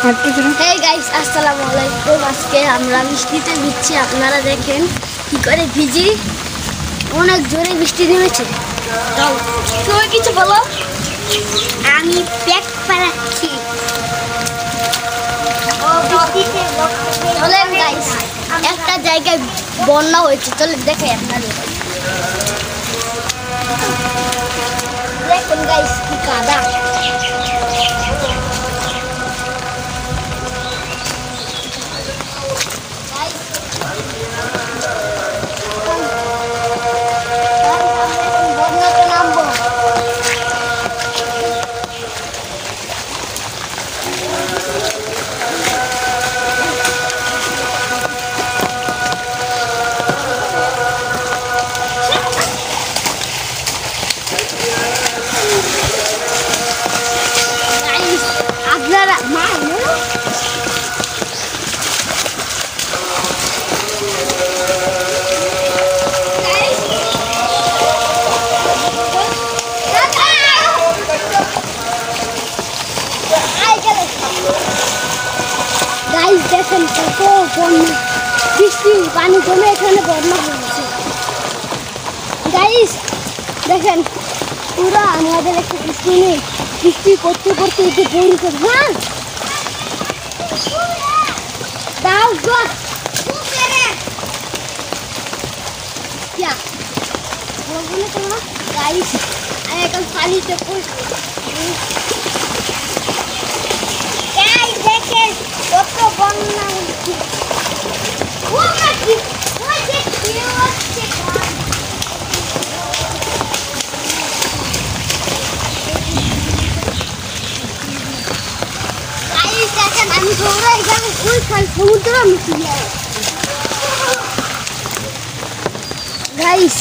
Hey guys, আসসালামু আলাইকুম। আজকে আমরা বৃষ্টিতে ভিজছি। আপনারা দেখেন কি করে ভিজি। অনেক জোরে বৃষ্টি নেমেছে। তুমি কিছু বলো। আমি প্যাক পারাচ্ছি। চলেন গাইস, একটা জায়গায় বন্যা হয়েছে। চলে দেখে আপনাদের। দেখুন গাইস কি কাদা। দেখেন কত বন্যা, বৃষ্টি পানি জমে এখানে বন্যা হয়েছে। গাইস দেখেন পুরো আমাদের একটা বৃষ্টি নেই। বৃষ্টি করতে করতে এতে দেরি করে দাও গাইস, আমি এখন পানিতে দেখেন কত বন্যা হচ্ছে। আমি সমুদ্র গাইস,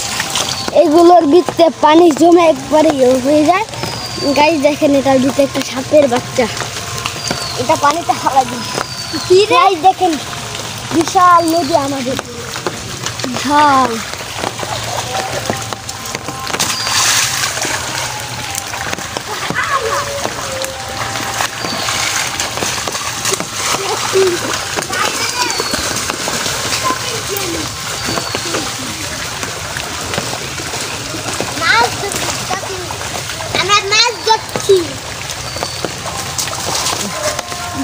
এগুলোর ভিতরে পানি জমে একবারে হয়ে যায়। গাইস দেখেন এটার ভিতরে একটা সাপের বাচ্চা। এটা পানিতে হাওয়া দিই। গাইস দেখেন বিশাল নদী আমাদের ঢাল।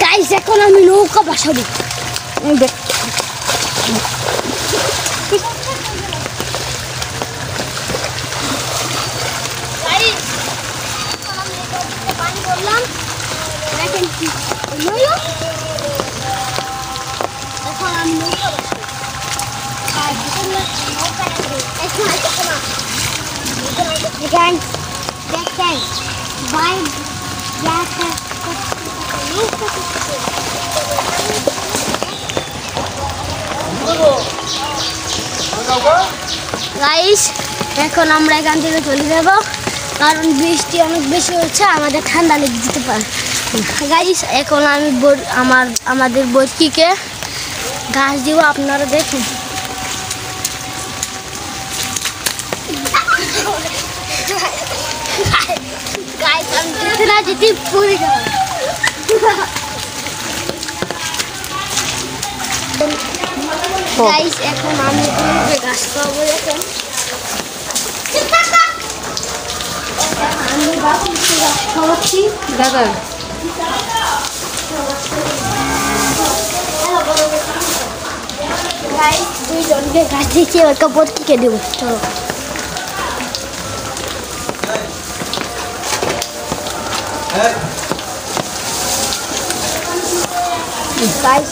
গাইস এখন আমি নৌকা বাসাবো। পানি বললাম দেখেন কি এখন আমি নৌকা দেখেন ভাই গাইস এখন আমরা এখান থেকে চলে যাব, কারণ বৃষ্টি অনেক বেশি হচ্ছে, আমাদের ঠান্ডা লেগে যেতে পারে। গাইস এখন আমি আমাদের বরকিকে ঘাস দিব। আপনারা দেখুন গাইস, আমি যেতে না যেতে পড়ে যাব। গাইস এখন আমি ঘাস খাওয়াবো। দেখেন আমি ঘাস খাওয়াচ্ছি দাদা। গাইস দুইজনকে ঘাস দিচ্ছি, এবার কাপড় কিকে দেবো। চলো গাইস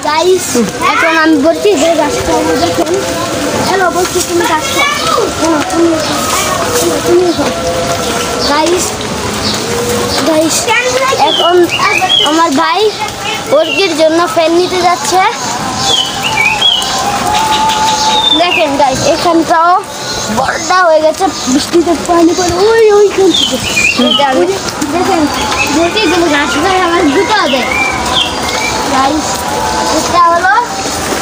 গাইস এখন আমি বলছি যে গাছ খাবো। দেখেন হ্যালো বলছি, তুমি গাছ খাও। গাইস গাইস এখন আমার ভাই বরকির জন্য ফ্যান নিতে যাচ্ছে। দেখেন গাইস এখানটাও বড়টা হয়ে গেছে, বৃষ্টিতে পানি পড়ে ওইখান থেকে। দেখেন বরকি তুমি গাছ খাই আমার জুতা দেয়। গাইস এটা হলো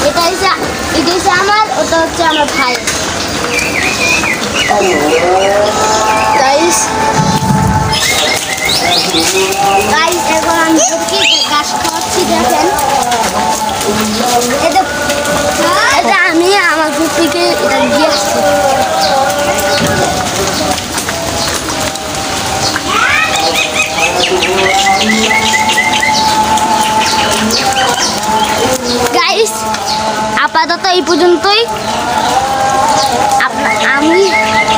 এটা হচ্ছে আমার, ওটা হচ্ছে আমার ভাই। গাইস এখন আমি ঘাস খাওয়াচ্ছি, দেখেন। এটা আমি আমার কুকুরকে এটা দিয়ে আসছি। গাইস আপাতত এই পর্যন্তই। আমি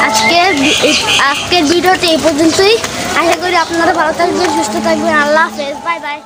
আজকের ভিডিওতে এই পর্যন্তই। আশা করি আপনারা ভালো থাকবেন, সুস্থ থাকবেন। আল্লাহ হাফেজ, বাই বাই।